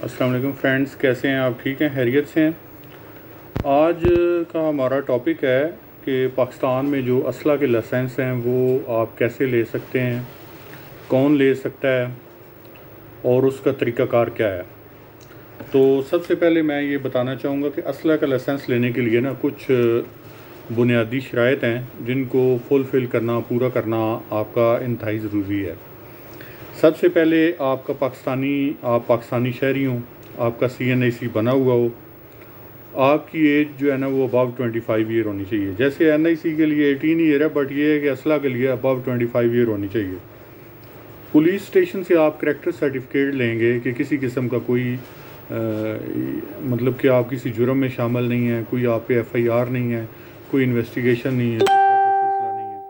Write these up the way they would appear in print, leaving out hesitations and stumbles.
السلام علیکم فرینڈس، کیسے ہیں آپ؟ ٹھیک ہیں؟ خیریت سے ہیں؟ آج کا ہمارا ٹاپک ہے کہ پاکستان میں جو اسلحہ کے لائسنس ہیں وہ آپ کیسے لے سکتے ہیں، کون لے سکتا ہے اور اس کا طریقہ کار کیا ہے۔ تو سب سے پہلے میں یہ بتانا چاہوں گا کہ اسلحہ کا لائسنس لینے کے لیے کچھ بنیادی شرائط ہیں جن کو فلفل کرنا، پورا کرنا آپ کا انتہائی ضروری ہے۔ سب سے پہلے آپ پاکستانی شہری ہوں، آپ کا CNIC بنا ہوا ہو، آپ کی ایج جو ہے وہ ابو 25 ایئر ہونی چاہیے۔ جیسے NIC کے لیے 18 ایئر ہے، بٹ یہ ہے کہ اسلحہ کے لیے ابو 25 ایئر ہونی چاہیے۔ پولیس اسٹیشن سے آپ کریکٹر سرٹیفکیٹ لیں گے کہ کسی قسم کا کوئی مطلب کہ آپ کسی جرم میں شامل نہیں ہیں، کوئی آپ پہ FIR نہیں ہے، کوئی انویسٹیگیشن نہیں ہے، کچھ ایسا سلسلہ نہیں ہے،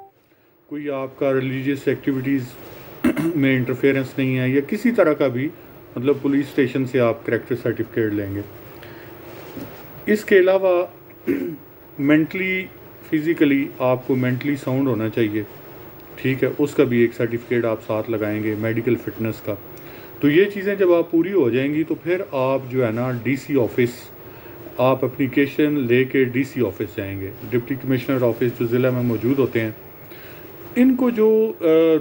کوئی آپ کا ریلیجیس ایکٹیویٹیز میں انٹرفیئرنس نہیں ہے، یا کسی طرح کا بھی مطلب پولیس اسٹیشن سے آپ کریکٹر سرٹیفکیٹ لیں گے۔ اس کے علاوہ فزیکلی آپ کو مینٹلی ساؤنڈ ہونا چاہیے، ٹھیک ہے، اس کا بھی ایک سرٹیفکیٹ آپ ساتھ لگائیں گے، میڈیکل فٹنس کا۔ تو یہ چیزیں جب آپ پوری ہو جائیں گی تو پھر آپ جو ہے DC آفس، آپ اپلیکیشن لے کے DC آفس جائیں گے، ڈپٹی کمشنر آفس جو ضلع میں موجود ہوتے ہیں۔ ان کو جو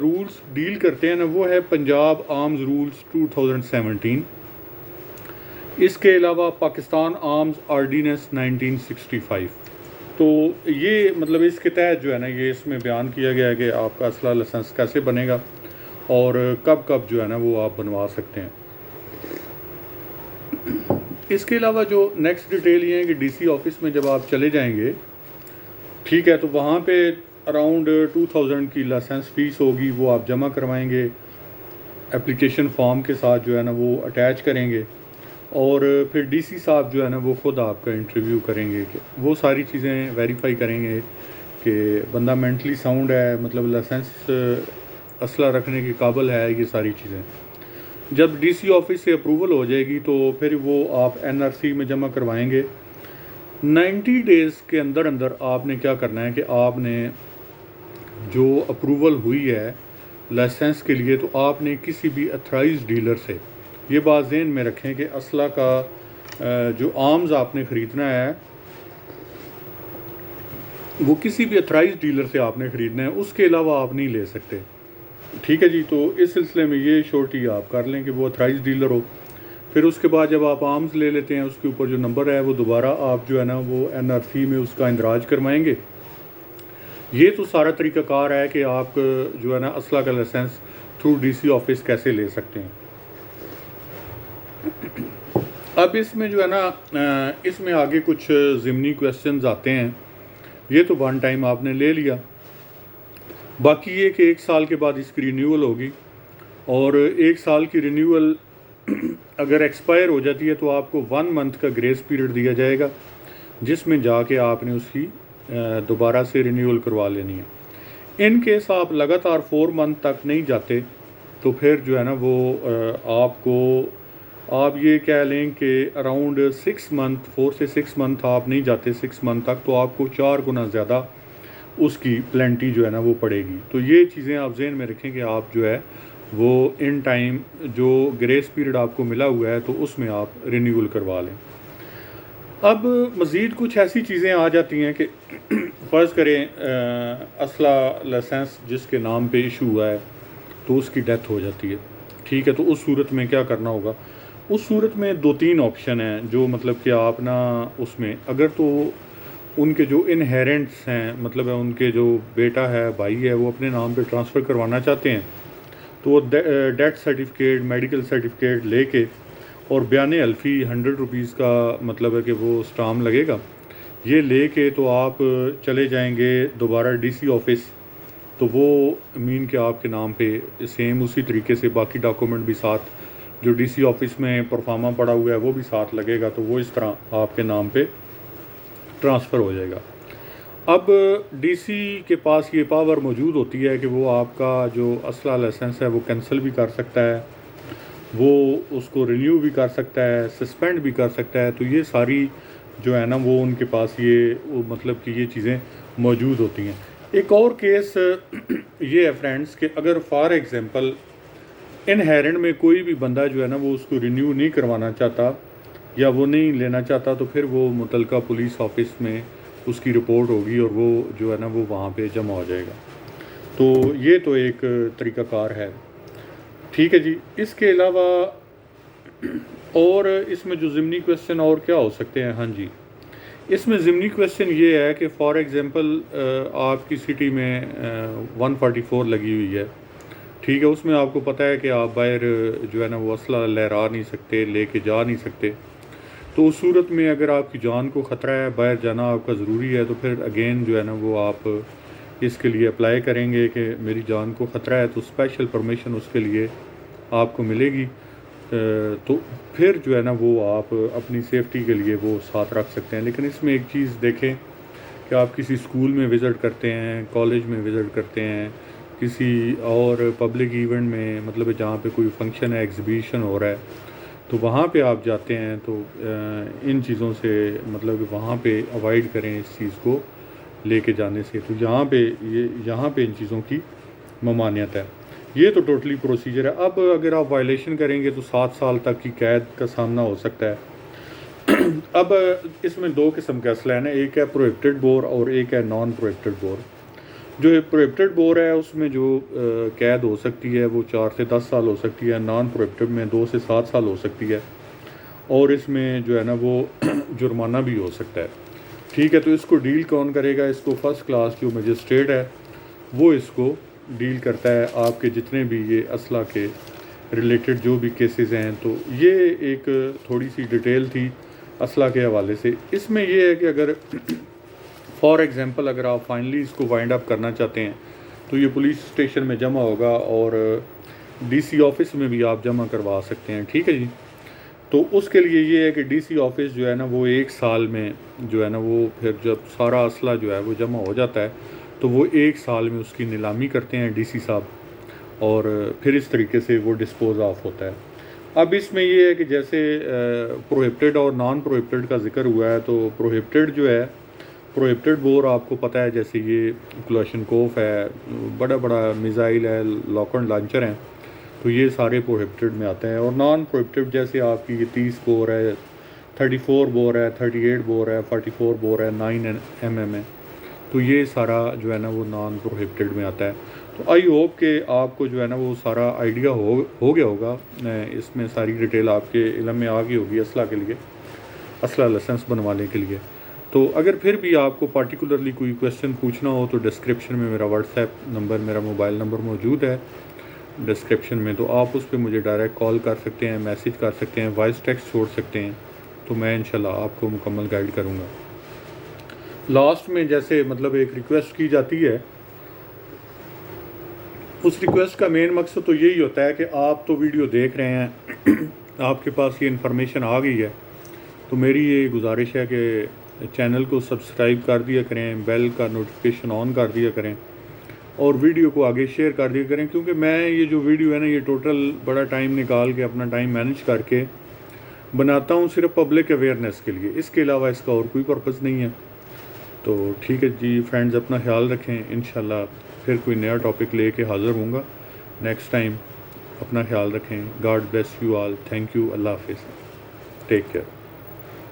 رولز ڈیل کرتے ہیں وہ ہے پنجاب آرمز رولز 2017۔ اس کے علاوہ پاکستان آرمز آرڈیننس 1965۔ تو یہ مطلب اس کے تحت جو ہے یہ اس میں بیان کیا گیا ہے کہ آپ کا اسلحہ لائسنس کیسے بنے گا اور کب جو ہے وہ آپ بنوا سکتے ہیں۔ اس کے علاوہ جو نیکسٹ ڈیٹیل یہ ہے کہ DC آفس میں جب آپ چلے جائیں گے، ٹھیک ہے، تو وہاں پہ اراؤنڈ 2000 کی لائسنس فیس ہوگی، وہ آپ جمع کروائیں گے، اپلیکیشن فارم کے ساتھ جو ہے وہ اٹیچ کریں گے، اور پھر DC صاحب جو ہے وہ خود آپ کا انٹرویو کریں گے، کہ وہ ساری چیزیں ویریفائی کریں گے کہ بندہ مینٹلی ساؤنڈ ہے، مطلب لائسنس اسلحہ رکھنے کے قابل ہے، یہ ساری چیزیں۔ جب DC آفس سے اپروول ہو جائے گی تو پھر وہ آپ NRC میں جمع کروائیں گے۔ 90 ڈیز کے اندر آپ نے کیا کرنا ہے کہ آپ نے جو اپروول ہوئی ہے لائسنس کے لیے، تو آپ نے کسی بھی اتھرائزڈ ڈیلر سے، یہ بات ذہن میں رکھیں کہ اسلحہ کا جو آرمز آپ نے خریدنا ہے وہ کسی بھی اتھرائزڈ ڈیلر سے آپ نے خریدنا ہے، اس کے علاوہ آپ نہیں لے سکتے، ٹھیک ہے جی۔ تو اس سلسلے میں یہ شورٹی آپ کر لیں کہ وہ اتھرائزڈ ڈیلر ہو۔ پھر اس کے بعد جب آپ آرمز لے لیتے ہیں، اس کے اوپر جو نمبر ہے وہ دوبارہ آپ جو ہے وہ NRC میں اس کا اندراج کروائیں گے۔ یہ تو سارا طریقہ کار ہے کہ آپ جو ہے اسلحہ کا لائسنس تھرو DC آفس کیسے لے سکتے ہیں۔ اب اس میں جو ہے اس میں آگے کچھ ضمنی کویسچنز آتے ہیں۔ یہ تو ون ٹائم آپ نے لے لیا، باقی یہ کہ 1 سال کے بعد اس کی رینیول ہوگی، اور 1 سال کی رینیول اگر ایکسپائر ہو جاتی ہے تو آپ کو 1 منتھ کا گریس پیریڈ دیا جائے گا، جس میں جا کے آپ نے اس کی دوبارہ سے رینیول کروا لینی ہے۔ ان کیس آپ لگاتار 4 منتھ تک نہیں جاتے تو پھر جو ہے وہ آپ یہ کہہ لیں کہ اراؤنڈ 6 منتھ، 4 سے 6 منتھ آپ نہیں جاتے 6 منتھ تک، تو آپ کو 4 گنا زیادہ اس کی پلینٹی جو ہے وہ پڑے گی۔ تو یہ چیزیں آپ ذہن میں رکھیں کہ آپ جو ہے وہ ان ٹائم جو گریس پیریڈ آپ کو ملا ہوا ہے تو اس میں آپ رینیول کروا لیں۔ اب مزید کچھ ایسی چیزیں آ جاتی ہیں کہ فرض کریں اسلحہ لائسنس جس کے نام پہ ایشو ہوا ہے تو اس کی ڈیتھ ہو جاتی ہے، ٹھیک ہے، تو اس صورت میں کیا کرنا ہوگا؟ اس صورت میں 2-3 آپشن ہیں جو مطلب کہ آپ اس میں اگر تو ان کے جو انہیرنٹس ہیں، مطلب ہے ان کے جو بیٹا ہے، بھائی ہے، وہ اپنے نام پہ ٹرانسفر کروانا چاہتے ہیں تو وہ ڈیتھ سرٹیفکیٹ، میڈیکل سرٹیفکیٹ لے کے اور بیان الفی 100 روپیز کا مطلب ہے کہ وہ اسٹام لگے گا، یہ لے کے تو آپ چلے جائیں گے دوبارہ DC آفس، تو وہ امین کہ آپ کے نام پہ سیم اسی طریقے سے باقی ڈاکومنٹ بھی ساتھ، جو DC آفس میں پرفارما پڑا ہوا ہے وہ بھی ساتھ لگے گا، تو وہ اس طرح آپ کے نام پہ ٹرانسفر ہو جائے گا۔ اب DC کے پاس یہ پاور موجود ہوتی ہے کہ وہ آپ کا جو اسلحہ لائسنس ہے وہ کینسل بھی کر سکتا ہے، وہ اس کو رینیو بھی کر سکتا ہے، سسپینڈ بھی کر سکتا ہے۔ تو یہ ساری جو ہے وہ ان کے پاس یہ مطلب کہ یہ چیزیں موجود ہوتی ہیں۔ ایک اور کیس یہ ہے فرینڈز کہ اگر فار ایگزامپل انہیرنٹ میں کوئی بھی بندہ جو ہے نا وہ اس کو رینیو نہیں کروانا چاہتا یا وہ نہیں لینا چاہتا تو پھر وہ متعلقہ پولیس آفس میں اس کی رپورٹ ہوگی اور وہ جو ہے نا وہ وہاں پہ جمع ہو جائے گا. تو یہ تو ایک طریقہ کار ہے. ٹھیک ہے جی. اس کے علاوہ اور اس میں جو ضمنی کویسچن اور کیا ہو سکتے ہیں؟ ہاں جی، اس میں ضمنی کویسچن یہ ہے کہ فار ایگزامپل آپ کی سٹی میں 144 لگی ہوئی ہے. ٹھیک ہے، اس میں آپ کو پتہ ہے کہ آپ باہر جو ہے نا وہ اسلحہ لہرا نہیں سکتے، لے کے جا نہیں سکتے. تو اس صورت میں اگر آپ کی جان کو خطرہ ہے، باہر جانا آپ کا ضروری ہے، تو پھر اگین جو ہے نا وہ آپ اس کے لیے اپلائی کریں گے کہ میری جان کو خطرہ ہے، تو اسپیشل پرمیشن اس کے لیے آپ کو ملے گی. تو پھر جو ہے نا وہ آپ اپنی سیفٹی کے لیے وہ ساتھ رکھ سکتے ہیں. لیکن اس میں ایک چیز دیکھیں کہ آپ کسی اسکول میں وزٹ کرتے ہیں، کالج میں وزٹ کرتے ہیں، کسی اور پبلک ایونٹ میں، مطلب جہاں پہ کوئی فنکشن ہے، ایگزیبیشن ہو رہا ہے، تو وہاں پہ آپ جاتے ہیں تو ان چیزوں سے مطلب کہ وہاں پہ اوائڈ کریں اس چیز کو لے کے جانے سے. تو یہاں پہ ان چیزوں کی ممانعت ہے. یہ تو ٹوٹلی پروسیجر ہے. اب اگر آپ وائلیشن کریں گے تو 7 سال تک کی قید کا سامنا ہو سکتا ہے. اب اس میں 2 قسم کا اسلحہ ہے نا، ایک ہے پروہیبٹڈ بور اور ایک ہے نان پروہیبٹڈ بور. جو پروہیبٹڈ بور ہے اس میں جو قید ہو سکتی ہے وہ 4 سے 10 سال ہو سکتی ہے. نان پروہیبٹڈ میں 2 سے 7 سال ہو سکتی ہے، اور اس میں جو ہے نا وہ جرمانہ بھی ہو سکتا ہے. ٹھیک ہے. تو اس کو ڈیل کون کرے گا؟ اس کو فرسٹ کلاس جو مجسٹریٹ ہے وہ اس کو ڈیل کرتا ہے. آپ کے جتنے بھی یہ اسلحہ کے ریلیٹڈ جو بھی کیسز ہیں. تو یہ ایک تھوڑی سی ڈیٹیل تھی اسلحہ کے حوالے سے. اس میں یہ ہے کہ اگر فار ایگزامپل اگر آپ فائنلی اس کو وائنڈ اپ کرنا چاہتے ہیں تو یہ پولیس اسٹیشن میں جمع ہوگا اور ڈی سی آفس میں بھی آپ جمع کروا سکتے ہیں. ٹھیک ہے جی. تو اس کے لیے یہ ہے کہ ڈی سی آفس جو ہے نا وہ 1 سال میں جو ہے نا وہ پھر جب سارا اسلحہ جو ہے وہ جمع ہو جاتا ہے تو وہ 1 سال میں اس کی نیلامی کرتے ہیں ڈی سی صاحب، اور پھر اس طریقے سے وہ ڈسپوز آف ہوتا ہے. اب اس میں یہ ہے کہ جیسے پروہیبٹڈ اور نان پروہیبٹڈ کا ذکر ہوا ہے، تو پروہیبٹڈ جو ہے، پروہیبٹڈ بور آپ کو پتہ ہے جیسے یہ کلاشنکوف ہے، بڑا بڑا میزائل ہے، لاکن لانچر ہیں، تو یہ سارے پروہیبٹڈ میں آتے ہیں. اور نان پروہیبٹڈ جیسے آپ کی یہ 30 بور ہے، 34 بور ہے، 38 بور ہے، 44 بور ہے، 9 mm ہے، تو یہ سارا جو ہے نا وہ نان پروہیبٹڈ میں آتا ہے. تو آئی ہوپ کہ آپ کو جو ہے نا وہ سارا آئیڈیا ہو گیا ہوگا. اس میں ساری ڈیٹیل آپ کے علم میں آ گئی ہوگی اسلحہ کے لیے، اسلحہ لائسنس بنوانے کے لیے. تو اگر پھر بھی آپ کو پارٹیکولرلی کوئی کویسچن پوچھنا ہو تو ڈسکرپشن میں میرا واٹس ایپ نمبر، میرا موبائل نمبر موجود ہے ڈسکرپشن میں. تو آپ اس پہ مجھے ڈائریکٹ کال کر سکتے ہیں، میسیج کر سکتے ہیں، وائس ٹیکسٹ چھوڑ سکتے ہیں. تو میں انشاءاللہ آپ کو مکمل گائیڈ کروں گا. لاسٹ میں جیسے مطلب ایک ریکویسٹ کی جاتی ہے، اس ریکویسٹ کا مین مقصد تو یہی ہوتا ہے کہ آپ تو ویڈیو دیکھ رہے ہیں، آپ کے پاس یہ انفارمیشن آ گئی ہے، تو میری یہ گزارش ہے کہ چینل کو سبسکرائب کر دیا کریں، بیل کا نوٹیفیکیشن آن کر دیا کریں، اور ویڈیو کو آگے شیئر کر دیا کریں. کیونکہ میں یہ جو ویڈیو ہے نا یہ ٹوٹل بڑا ٹائم نکال کے اپنا ٹائم مینیج کر کے بناتا ہوں صرف پبلک اویئرنیس کے لیے. اس کے علاوہ اس کا اور کوئی پرپز نہیں ہے. تو ٹھیک ہے جی فرینڈز، اپنا خیال رکھیں. انشاءاللہ پھر کوئی نیا ٹاپک لے کے حاضر ہوں گا نیکسٹ ٹائم. اپنا خیال رکھیں. God bless you all. Thank you. اللہ حافظ. Take care.